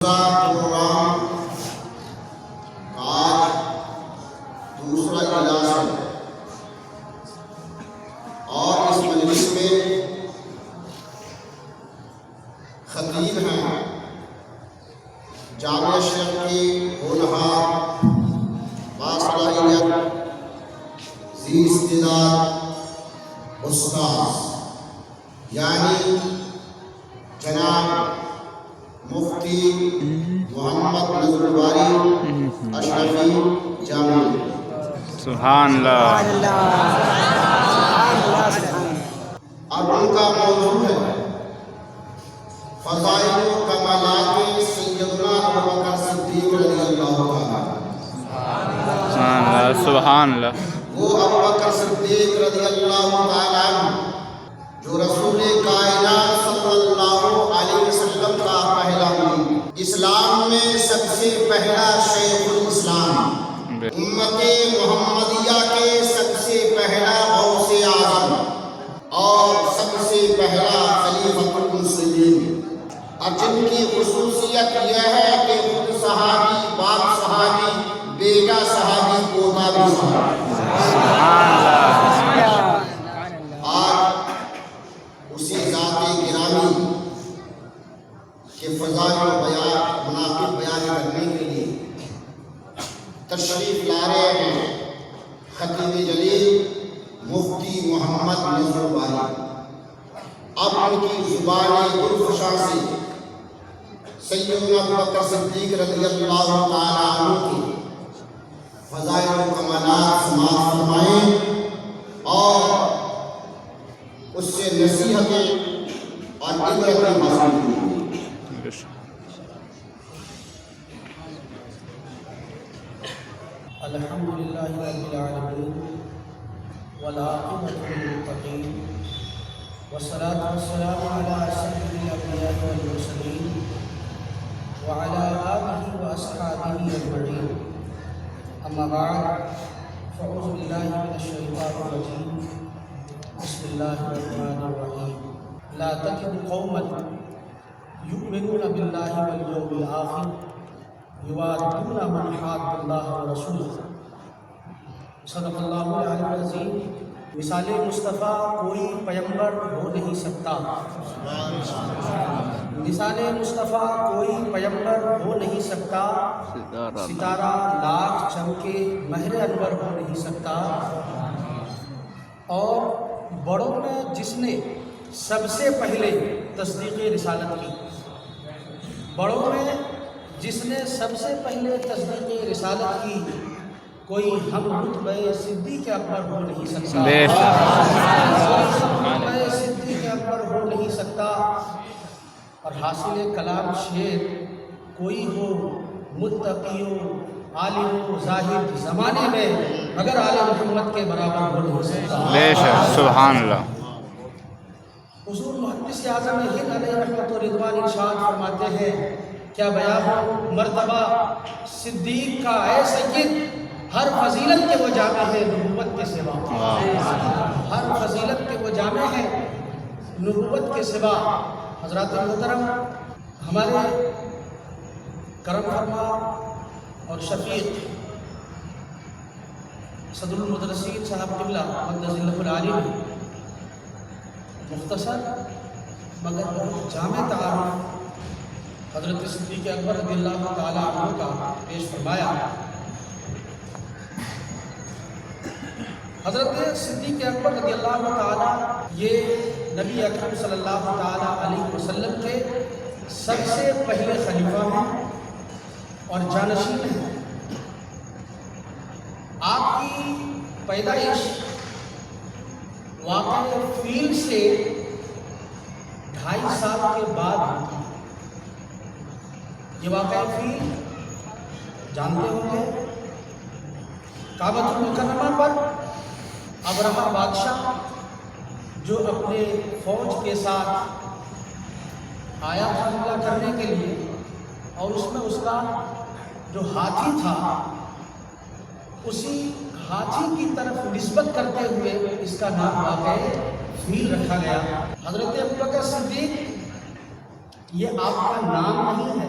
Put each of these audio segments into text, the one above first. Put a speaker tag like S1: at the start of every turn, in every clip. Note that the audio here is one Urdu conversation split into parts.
S1: پروگرام آج دوسرا اجلاس ہے اور اس مجلس میں خطیب ہیں جامعہ اشرف کی ہونہار باصلاحیت ذی استعداد استاذ یعنی جناب مفتی محمد نذر الباری اشرفی جامعی۔
S2: سبحان اللہ۔
S1: اب ان کا موضوع ہے فضائل و کمالات سیدنا ابوبکر صدیق رضی اللہ تعالیٰ۔
S2: سبحان اللہ۔
S1: وہ ابوبکر صدیق رضی اللہ تعالیٰ عنہ جو رسول کائنات صلی اللہ علیہ وسلم کا پہلا امین، اسلام میں سب سے پہلا شیخ الاسلام، امت محمدیہ کے سب سے پہلا غوث اعظم اور سب سے پہلا خلیفۃ المسلمین، اور جن کی خصوصیت یہ ہے کہ خود صحابی، باپ صحابی، بیٹا صحابی، پوتا بھی صحابی۔ اسی ذات گرامی کے فضائل و مناقب بیان کرنے کے لیے تشریف لا رہے ہیں خطیب جلیل مفتی محمد نذر الباری۔ اب ان کی زبان گلفشاں سے سیدنا ابوبکر صدیق رضی اللہ تعالیٰ عنہ کی فضائل و کمالات سماعت فرمائیں اور اس سے نصیحتیں اور عبرتیں حاصل کریں۔
S3: الحمدللہ رب العالمین والعاقبۃ للمتقین والصلاة والسلام علی سید الانبیاء والمرسلین وعلی آلہ واصحابہ اجمعین، اما بعد فاعوذ باللہ من الشیطان الرجیم، بسم اللہ الرحمن الرحیم۔ لا تجد قوما یؤمنون باللہ والیوم الآخر یوادون من حاد اللہ ورسولہ۔ صدق اللہ العلی العظیم۔ مثال مصطفیٰ کوئی پیمبر ہو نہیں سکتا، مثال مصطفیٰ کوئی پیمبر ہو نہیں سکتا، ستارہ لاکھ چمکے مہر انور ہو نہیں سکتا، اور بڑوں میں جس نے سب سے پہلے تصدیق رسالت کی، بڑوں میں جس نے سب سے پہلے تصدیق رسالت کی، کوئی ہم رتبہ صدیق اکبر ہو نہیں سکتا، رتبہ صدیق اکبر ہو نہیں سکتا۔ اور حاصل کلام شعر کوئی ہو متقی و عالم و زاہد زمانے میں مگر آل محمد کے برابر ہو نہیں سکتا۔
S2: بے شک، سبحان اللہ۔
S3: حضور محدث اعظم ہند علیہ رحمت و رضوان ارشاد فرماتے ہیں، کیا بیان ہو مرتبہ صدیق کا اے سید، ہر فضیلت کے وہ جامع ہے نبوت کے سوا، ہر فضیلت کے وہ جامع ہے نبوت کے سوا۔ حضرات محترم، ہمارے کرم فرما اور شفیق صدر المدرسین صاحب قبلہ مقدس اللہ العالی نے مختصر مگر بہت جامع تعارف حضرت صدیق اکبر رضی اللہ تعالیٰ عنہ کا پیش فرمایا۔ حضرت صدیق اکبر رضی اللہ تعالیٰ یہ نبی اکرم صلی اللہ تعالیٰ علیہ وسلم کے سب سے پہلے خلیفہ ہیں اور جانشین ہیں۔ آپ کی پیدائش واقع فیل سے 2.5 سال کے بعد ہوتی ہے۔ یہ واقع فیل جانتے ہوں گے، کعبۃ المکرمہ پر ابرہہ بادشاہ جو اپنے فوج کے ساتھ آیا تھا حملہ کرنے کے لیے، اور اس میں اس کا جو ہاتھی تھا اسی ہاتھی کی طرف نسبت کرتے ہوئے اس کا نام واقع فیل رکھا گیا۔ حضرت ابوبکر صدیق یہ آپ کا نام نہیں ہے،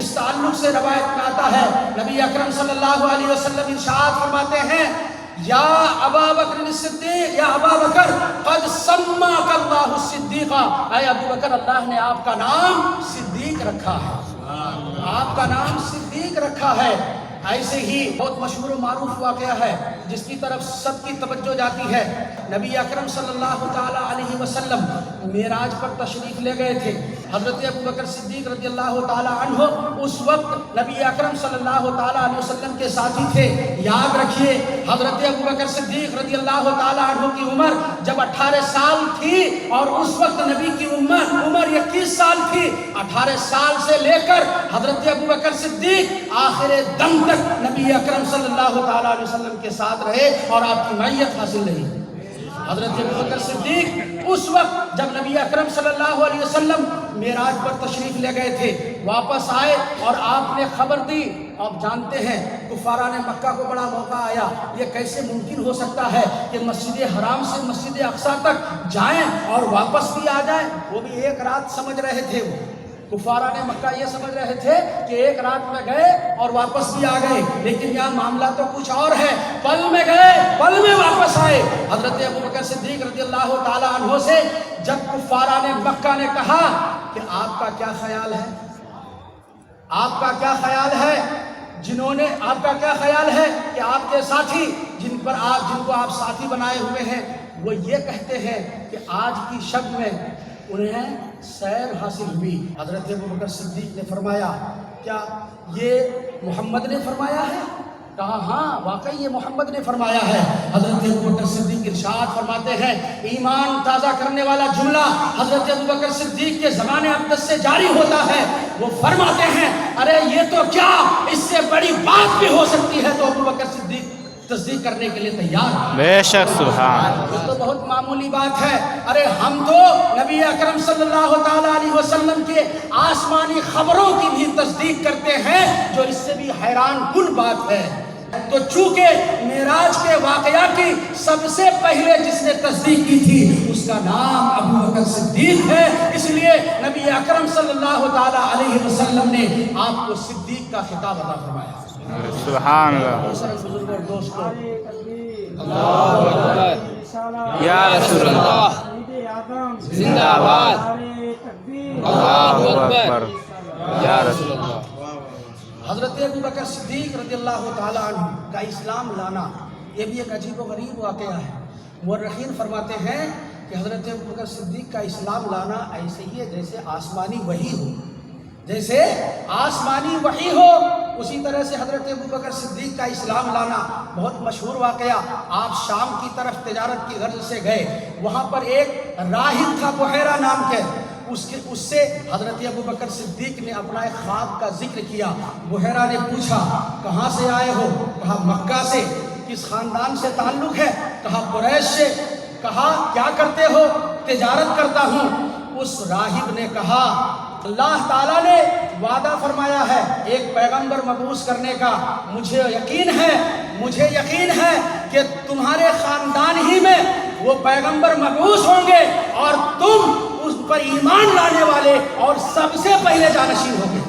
S3: اس تعلق سے روایت میں آتا ہے نبی اکرم صلی اللہ علیہ وسلم ارشاد فرماتے ہیں یا ابا بکر الصدیق یا ابا بکر قد سماک اللہ الصدیق، اے ابو بکر اللہ نے آپ کا نام صدیق رکھا ہے، آپ کا نام صدیق رکھا ہے۔ ایسے ہی بہت مشہور و معروف واقعہ ہے جس کی طرف سب کی توجہ جاتی ہے۔ نبی اکرم صلی اللہ تعالی علیہ وسلم معراج پر تشریف لے گئے تھے۔ حضرت ابو بکر صدیق رضی اللہ تعالی عنہ اس وقت نبی اکرم صلی اللہ تعالی علیہ وسلم کے ساتھی تھے۔ یاد رکھیے حضرت ابو بکر صدیق رضی اللہ تعالی عنہ کی عمر جب 18 سال تھی اور اس وقت نبی کی عمر 21 سال تھی۔ 18 سال سے لے کر حضرت ابو بکر صدیق آخر دم تک نبی اکرم صلی اللہ تعالی علیہ وسلم کے ساتھ رہے اور آپ کی معیت حاصل رہی۔ حضرت ابو بکر صدیق اس وقت جب نبی اکرم صلی اللہ علیہ وسلم معراج پر تشریف لے گئے تھے، واپس آئے اور آپ نے خبر دی۔ آپ جانتے ہیں کفاران مکہ کو بڑا موقع آیا، یہ کیسے ممکن ہو سکتا ہے کہ مسجد حرام سے مسجد اقصیٰ تک جائیں اور واپس بھی آ جائیں؟ وہ بھی ایک رات سمجھ رہے تھے۔ وہ کفاران مکہ یہ سمجھ رہے تھے کہ ایک رات میں گئے اور واپس بھی آ گئے، لیکن یہاں معاملہ تو کچھ اور ہے۔ پل میں گئے، پل میں واپس آئے۔ حضرت ابو بکر صدیق رضی اللہ تعالی عنہ سے جب کفاران مکہ نے کہا کہ آپ کا کیا خیال ہے، آپ کا کیا خیال ہے، آپ کا کیا خیال ہے کہ آپ کے ساتھی جن کو آپ ساتھی بنائے ہوئے ہیں وہ یہ کہتے ہیں کہ آج کی شب میں انہیں سیر حاصل ہوئی۔ حضرت ابو بکر صدیق نے فرمایا کیا یہ محمد نے فرمایا ہے؟ کہا ہاں واقعی یہ محمد نے فرمایا ہے۔ حضرت ابو بکر صدیق ارشاد فرماتے ہیں، ایمان تازہ کرنے والا جملہ حضرت ابو بکر صدیق کے زمانے اقدس سے جاری ہوتا ہے۔ وہ فرماتے ہیں ارے یہ تو کیا، اس سے بڑی بات بھی ہو سکتی ہے۔ تو ابو بکر صدیق تصدیق کرنے کے لیے تیار ہیں۔
S2: بے شک سبحان،
S3: یہ تو بہت معمولی بات ہے۔ ارے ہم تو نبی اکرم صلی اللہ تعالی علیہ وسلم کے آسمانی خبروں کی بھی تصدیق کرتے ہیں، جو اس سے بھی حیران کن بات ہے۔ تو چونکہ معراج کے واقعہ کی سب سے پہلے جس نے تصدیق کی تھی اس کا نام ابو بکر صدیق ہے، اس لیے نبی اکرم صلی اللہ تعالی علیہ وسلم نے آپ کو صدیق کا خطاب عطا فرمایا۔
S2: سبحان اللہ،
S3: بزرگ اور دوستو،
S2: یا رسول اللہ، زندہ آباد، اللہ اکبر، یا رسول اللہ۔
S3: حضرت ابو بکر صدیق رضی اللہ تعالیٰ عنہ کا اسلام لانا یہ بھی ایک عجیب و غریب واقعہ ہے۔ مورخین فرماتے ہیں کہ حضرت ابو بکر صدیق کا اسلام لانا ایسے ہی ہے جیسے آسمانی وحی ہو، جیسے آسمانی وحی ہو اسی طرح سے حضرت ابو بکر صدیق کا اسلام لانا بہت مشہور واقعہ۔ آپ شام کی طرف تجارت کی غرض سے گئے، وہاں پر ایک راہب تھا بحیرہ نام کے، اس سے حضرت ابو بکر صدیق نے اپنا ایک خواب کا ذکر کیا۔ بحیرہ نے پوچھا کہاں سے آئے ہو؟ کہا مکہ سے۔ کس خاندان سے تعلق ہے؟ کہا قریش سے۔ کہا کیا کرتے ہو؟ تجارت کرتا ہوں۔ اس راہب نے کہا اللہ تعالیٰ نے وعدہ فرمایا ہے ایک پیغمبر مبعوث کرنے کا، مجھے یقین ہے کہ تمہارے خاندان ہی میں وہ پیغمبر مبعوث ہوں گے اور تم اس پر ایمان لانے والے اور سب سے پہلے جانشین ہوں گے،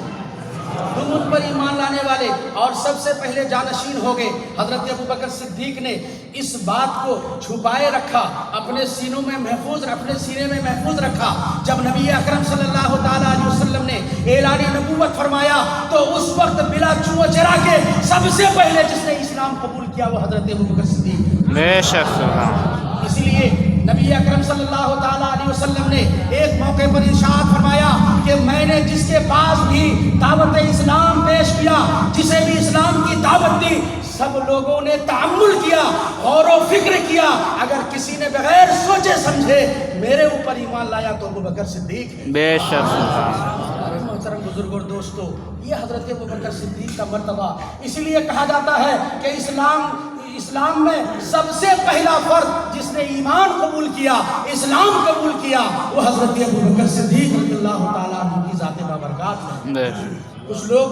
S3: تم ان پر ایمان لانے والے اور سب سے پہلے جانشین ہو گئے۔ حضرت ابو بکر صدیق نے اس بات کو چھپائے رکھا، اپنے سینے میں محفوظ رکھا۔ جب نبی اکرم صلی اللہ تعالی علیہ وسلم نے اعلان نبوت فرمایا تو اس وقت بلا چو چرا کے سب سے پہلے جس نے اسلام قبول کیا وہ حضرت ابو بکر صدیق۔
S2: بے شک سبحان،
S3: اس لیے نبی اکرم صلی اللہ تعالی علیہ وسلم نے ایک موقع پر ارشاد فرمایا کہ میں نے جس کے پاس بھی دعوت اسلام پیش کیا، جسے بھی اسلام کی دعوت دی، سب لوگوں نے تأمل کیا، غور و فکر کیا، اگر کسی نے بغیر سوچے سمجھے میرے اوپر ایمان لایا تو ابو بکر صدیق ہے۔
S2: بے شک سبحان،
S3: محترم بزرگ اور دوستو، یہ حضرت ابو بکر صدیق کا مرتبہ اس لیے کہا جاتا ہے کہ اسلام میں سب سے پہلا فرد جس نے ایمان قبول کیا، اسلام قبول کیا، وہ حضرت ابو بکر صدیق رضی اللہ تعالیٰ عنہ کی ذات بابرکات ہے۔
S2: بے شک،
S3: کچھ لوگ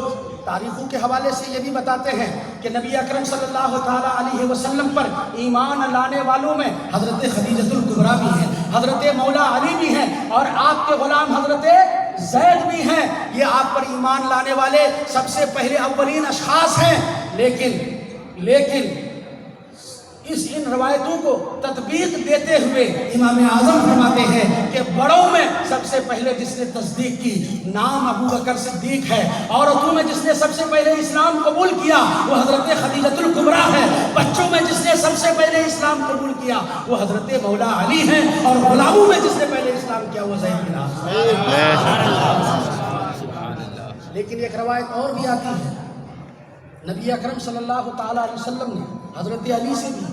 S3: تاریخوں کے حوالے سے یہ بھی بتاتے ہیں کہ نبی اکرم صلی اللہ تعالیٰ علیہ وسلم پر ایمان لانے والوں میں حضرت خدیجہ الکبریٰ بھی ہیں، حضرت مولا علی بھی ہیں اور آپ کے غلام حضرت زید بھی ہیں، یہ آپ پر ایمان لانے والے سب سے پہلے اولین اشخاص ہیں، لیکن ان روایتوں کو تطبیق دیتے ہوئے امام اعظم فرماتے ہیں کہ بڑوں میں سب سے پہلے جس نے تصدیق کی نام ابو بکر صدیق ہے، عورتوں میں جس نے سب سے پہلے اسلام قبول کیا وہ حضرت خدیجۃ الکبریٰ ہے، بچوں میں جس نے سب سے پہلے اسلام قبول کیا وہ حضرت مولا علی ہیں، اور غلاموں میں جس نے پہلے اسلام کیا وہ زید بن عاصم۔ لیکن ایک روایت اور بھی آتی ہے، نبی اکرم صلی اللہ تعالیٰ علیہ وسلم نے حضرت علی سے بھی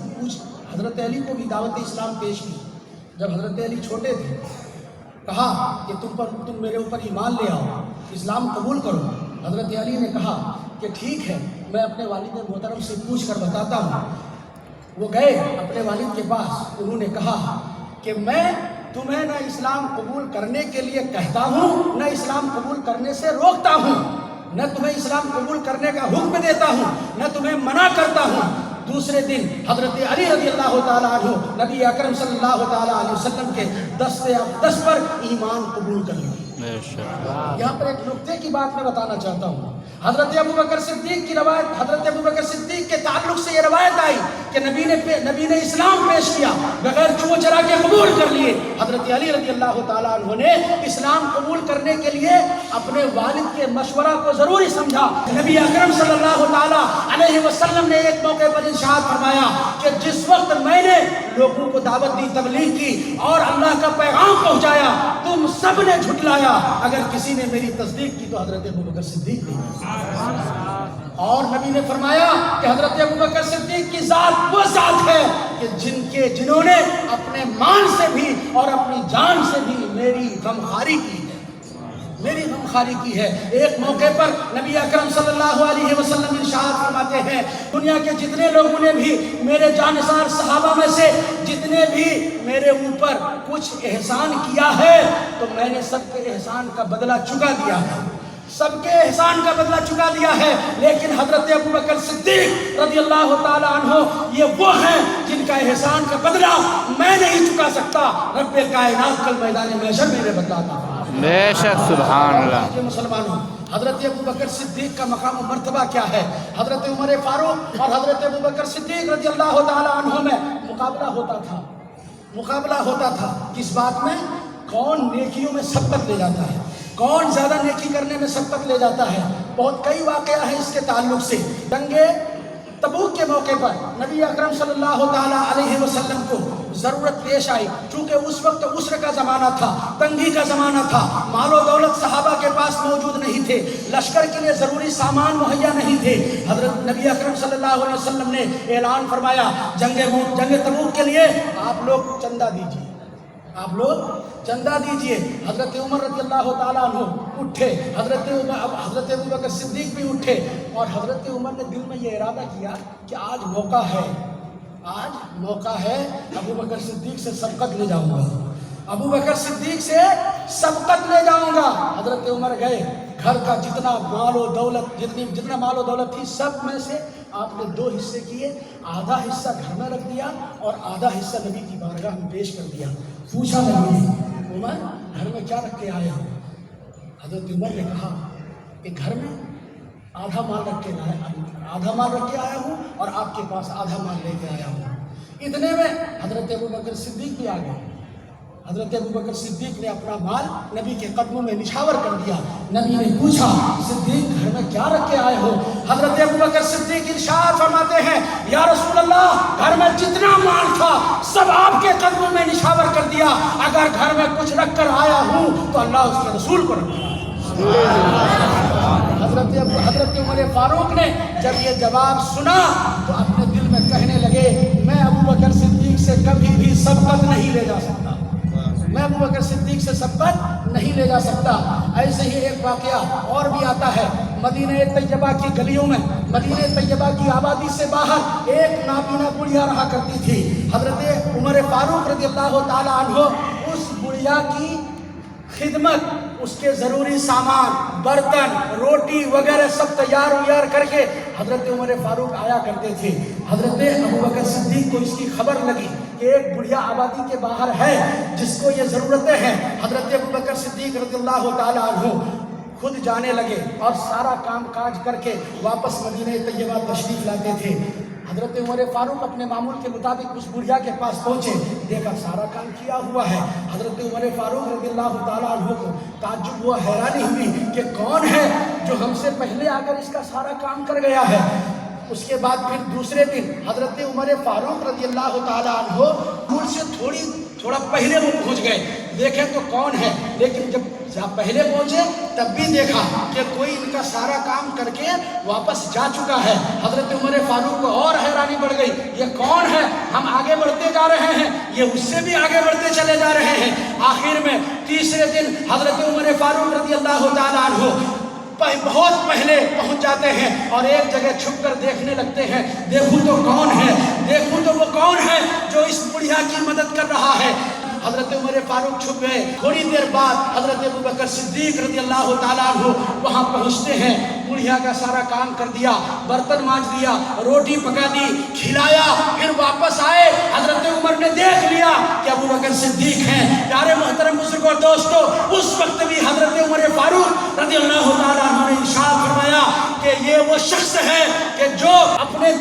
S3: حضرت علی کو بھی دعوت اسلام پیش کی۔ جب حضرت علی چھوٹے تھے کہا کہ تم میرے اوپر ایمان لے آؤ، اسلام قبول کرو۔ حضرت علی نے کہا کہ ٹھیک ہے، میں اپنے والد محترم سے پوچھ کر بتاتا ہوں۔ وہ گئے اپنے والد کے پاس، انہوں نے کہا کہ میں تمہیں نہ اسلام قبول کرنے کے لیے کہتا ہوں، نہ اسلام قبول کرنے سے روکتا ہوں، نہ تمہیں اسلام قبول کرنے کا حکم دیتا ہوں، نہ تمہیں منع کرتا ہوں۔ دوسرے دن حضرت علی رضی اللہ تعالیٰ عنہ نبی اکرم صلی اللہ تعالیٰ علیہ وسلم کے دست پر ایمان قبول کر لیا۔ یہاں پر ایک نقطے کی بات میں بتانا چاہتا ہوں، حضرت ابو بکر صدیق کی روایت، حضرت ابو بکر صدیق کے تعلق سے یہ روایت آئی کہ نبی نے اسلام پیش کیا، بغیر چو چرا کے قبول کر لیے۔ حضرت علی رضی اللہ تعالیٰ عنہ نے اسلام قبول کرنے کے لیے اپنے والد کے مشورہ کو ضروری سمجھا۔ نبی اکرم صلی اللہ تعالیٰ علیہ وسلم نے ایک موقع پر ارشاد فرمایا کہ جس وقت میں نے لوگوں کو دعوت دی، تبلیغ کی اور اللہ کا پیغام پہنچایا، تم سب نے جھٹلایا، اگر کسی نے میری تصدیق کی تو حضرت ابو بکر صدیق نے۔ اور نبی نے فرمایا کہ حضرت ابو بکر صدیق کی ذات وہ ذات ہے کہ جنہوں نے اپنے مال سے بھی اور اپنی جان سے بھی میری غمخواری کی ہے۔ ایک موقع پر نبی اکرم صلی اللہ علیہ وسلم ارشاد فرماتے ہیں، دنیا کے جتنے لوگوں نے بھی میرے جانثار صحابہ میں سے جتنے بھی میرے اوپر کچھ احسان کیا ہے تو میں نے سب کے احسان کا بدلہ چکا دیا ہے، سب کے احسان کا بدلہ چکا دیا ہے، لیکن حضرت ابو بکر صدیق رضی اللہ تعالیٰ عنہ یہ وہ ہیں جن کا احسان کا بدلہ میں نہیں چکا سکتا، رب کائنات کل میدان محشر میرے بدلہ عطا فرمائے۔
S2: بے شک، سبحان اللہ۔
S3: مسلمانوں، حضرت ابو بکر صدیق کا مقام و مرتبہ کیا ہے؟ حضرت عمر فاروق اور حضرت ابو بکر صدیق رضی اللہ تعالیٰ عنہ میں مقابلہ ہوتا تھا۔ کس بات میں؟ کون نیکیوں میں سبقت لے جاتا ہے، کون زیادہ نیکی کرنے میں سبقت لے جاتا ہے۔ بہت کئی واقعہ ہیں اس کے تعلق سے۔ جنگ تبوک کے موقع پر نبی اکرم صلی اللہ تعالیٰ علیہ وسلم کو ضرورت پیش آئی، چونکہ اس وقت عسر کا زمانہ تھا، تنگی کا زمانہ تھا، مال و دولت صحابہ کے پاس موجود نہیں تھے، لشکر کے لیے ضروری سامان مہیا نہیں تھے۔ حضرت نبی اکرم صلی اللہ علیہ وسلم نے اعلان فرمایا، جنگ تبوک کے لیے آپ لوگ چندہ دیجئے۔ حضرت عمر رضی اللہ تعالیٰ عنہ اٹھے، حضرت ابو بکر صدیق بھی اٹھے، اور حضرت عمر نے دل میں یہ ارادہ کیا کہ آج موقع ہے ابو بکر صدیق سے سبقت لے جاؤں گا۔ حضرت عمر گئے، گھر کا جتنا مال و دولت تھی سب میں سے آپ نے 2 حصے کیے، آدھا حصہ گھر میں رکھ دیا اور آدھا حصہ نبی کی بارگاہ میں پیش کر دیا۔ پوچھا نبی نے، عمر گھر میں کیا رکھ کے آئے ہو؟ حضرت عمر نے کہا کہ گھر میں آدھا مال رکھ کے آیا ہوں اور آپ کے پاس آدھا مال لے کے آیا ہوں۔ اتنے میں حضرت ابو بکر صدیق بھی آ گئے۔ حضرت ابو بکر صدیق نے اپنا مال نبی کے قدموں میں نچھاور کر دیا۔ نبی نے پوچھا، صدیق گھر میں کیا رکھ کے آئے ہو؟ حضرت ابو بکر صدیق ارشاد فرماتے ہیں، یا رسول اللہ، گھر میں جتنا مال تھا سب آپ کے قدموں میں نچھاور کر دیا، اگر گھر میں کچھ رکھ کر آیا ہوں تو اللہ اس کے رسول کو رکھا۔ حضرت عمر فاروق نے جب یہ جواب سنا تو اپنے دل میں کہنے لگے، میں ابو بکر صدیق سے کبھی بھی سبقت نہیں لے جا سکتا، لے جا سکتا۔ ایسے ہی ایک واقعہ اور بھی آتا ہے، مدینہ طیبہ کی گلیوں میں، مدینہ طیبہ کی آبادی سے باہر ایک نابینا بڑھیا رہا کرتی تھی۔ حضرت عمر فاروق رضی اللہ تعالیٰ عنہ اس بڑھیا کی خدمت، اس کے ضروری سامان، برتن، روٹی وغیرہ سب تیار کر کے حضرت عمر فاروق آیا کرتے تھے. حضرت ابوبکر صدیق کو اس کی خبر لگی کہ ایک بڑھیا آبادی کے باہر ہے جس کو یہ ضرورتیں ہیں. حضرت ابوبکر صدیق رضی اللہ تعالیٰ عنہ خود جانے لگے اور سارا کام کاج کر کے واپس مدینہ طیبہ تشریف لاتے تھے. حضرت عمر فاروق اپنے معمول کے مطابق اس بڑھیا کے پاس پہنچے, دیکھا سارا کام کیا ہوا ہے. حضرت عمر فاروق رضی اللہ تعالیٰ عنہ کو تعجب ہوا, حیرانی ہوئی کہ کون ہے جو ہم سے پہلے آ کر اس کا سارا کام کر گیا ہے. اس کے بعد پھر دوسرے دن حضرت عمر فاروق رضی اللہ تعالیٰ عنہ معمول سے تھوڑا پہلے وہ پہنچ گئے, دیکھیں تو کون ہے. لیکن جب پہلے پہنچے تب بھی دیکھا کہ کوئی ان کا سارا کام کر کے واپس جا چکا ہے. حضرت عمر فاروق کو اور حیرانی بڑھ گئی, یہ کون ہے؟ ہم آگے بڑھتے جا رہے ہیں, یہ اس سے بھی آگے بڑھتے چلے جا رہے ہیں. آخر میں تیسرے دن حضرت عمر فاروق رضی اللہ تعالیٰ عنہ بہت پہلے پہنچ جاتے ہیں اور ایک جگہ چھپ کر دیکھنے لگتے ہیں, دیکھوں تو کون ہے, دیکھوں تو وہ کون ہے جو اس بڑھیا کی مدد کر رہا ہے. حضرت عمر فاروق چھپ گئے. تھوڑی دیر بعد حضرت ابوبکر صدیق رضی اللہ تعالیٰ عنہ وہاں پہنچتے ہیں. بڑھیا کا سارا کام کر دیا, برتن مانج دیا, روٹی پکا دی, کھلایا, پھر واپس آئے. حضرت عمر نے دیکھ لیا کہ ابوبکر صدیق ہیں. پیارے محترم بزرگوں اور دوستو, اس وقت بھی حضرت عمر فاروق رضی اللہ تعالیٰ عنہ نے ارشاد فرمایا کہ یہ وہ شخص ہے کہ جو اپنے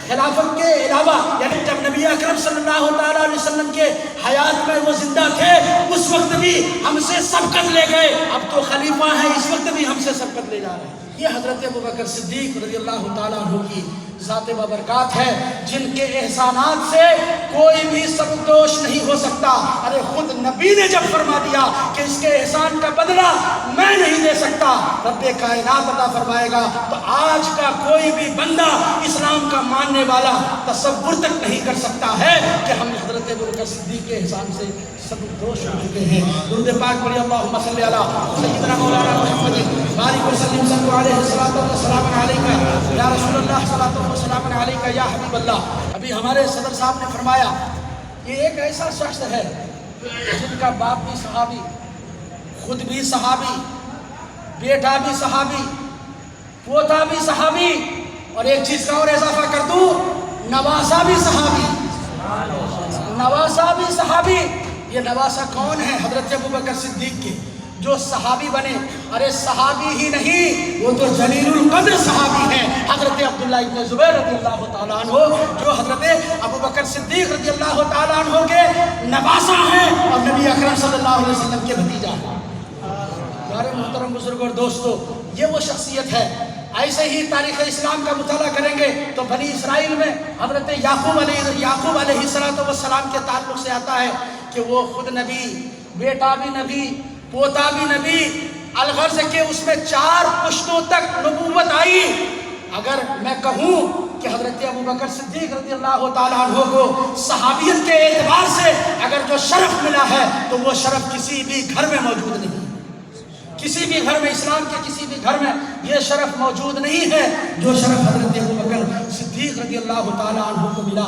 S3: خلافت کے علاوہ, یعنی جب نبی اکرم صلی اللہ تعالیٰ علیہ وسلم کے حیات میں وہ زندہ تھے اس وقت بھی ہم سے سبقت لے گئے, اب تو خلیفہ ہیں اس وقت بھی ہم سے سبقت لے جا رہے ہیں. یہ حضرت ابوبکر صدیق رضی اللہ تعالیٰ عنہ کی ذات بابرکات ہے جن کے احسانات سے کوئی بھی سبکدوش نہیں ہو سکتا. ارے خود نبی نے جب فرما دیا کہ اس کے احسان کا بدلہ میں نہیں دے سکتا, رب کائنات عطا فرمائے گا, تو آج کا کوئی بھی بندہ اسلام کا ماننے والا تصور تک نہیں کر سکتا ہے کہ ہم حضرت ابوبکر صدیق کے احسان سے سبکدوش ہو چکے ہیں. درود پاک پڑھیے, اللہم صلی علی سیدنا مولانا محمد بارک وسلم صلی علیہ وسلم علیکہ یا رسول اللہ صلی اللہ السلام علیکہ یا حبیب اللہ. ابھی ہمارے صدر صاحب نے فرمایا یہ ایک ایسا شخص ہے جن کا باپ بھی صحابی, خود بھی صحابی, بیٹا بھی صحابی, پوتا بھی صحابی, اور ایک چیز کا اور اضافہ کر دوں, نواسا بھی صحابی, نواسا بھی صحابی. یہ نواسا کون ہے؟ حضرت ابوبکر صدیق کے جو صحابی بنے. ارے صحابی ہی نہیں, وہ تو جلیل القدر صحابی ہیں. حضرت عبداللہ ابن زبیر رضی اللہ تعالیٰ عنہ جو حضرت ابوبکر صدیق رضی اللہ تعالیٰ عنہ کے نواسا ہیں اور نبی اکرم صلی اللہ علیہ وسلم کے بھتیجا ہیں. پیارے محترم بزرگ اور دوستو, یہ وہ شخصیت ہے. ایسے ہی تاریخ اسلام کا مطالعہ کریں گے تو بنی اسرائیل میں حضرت یعقوب علیہ السلام کے تعلق سے آتا ہے کہ وہ خود نبی, بیٹا بھی نبی, پوتا بھی نبی, الغرض کہ اس میں 4 پشتوں تک نبوت آئی. اگر میں کہوں کہ حضرت ابوبکر صدیق رضی اللہ تعالیٰ عنہ کو صحابیت کے اعتبار سے اگر جو شرف ملا ہے تو وہ شرف کسی بھی گھر میں موجود نہیں, کسی بھی گھر میں, اسلام کے کسی بھی گھر میں یہ شرف موجود نہیں ہے جو شرف حضرت ابوبکر صدیق رضی اللہ تعالیٰ عنہ کو ملا.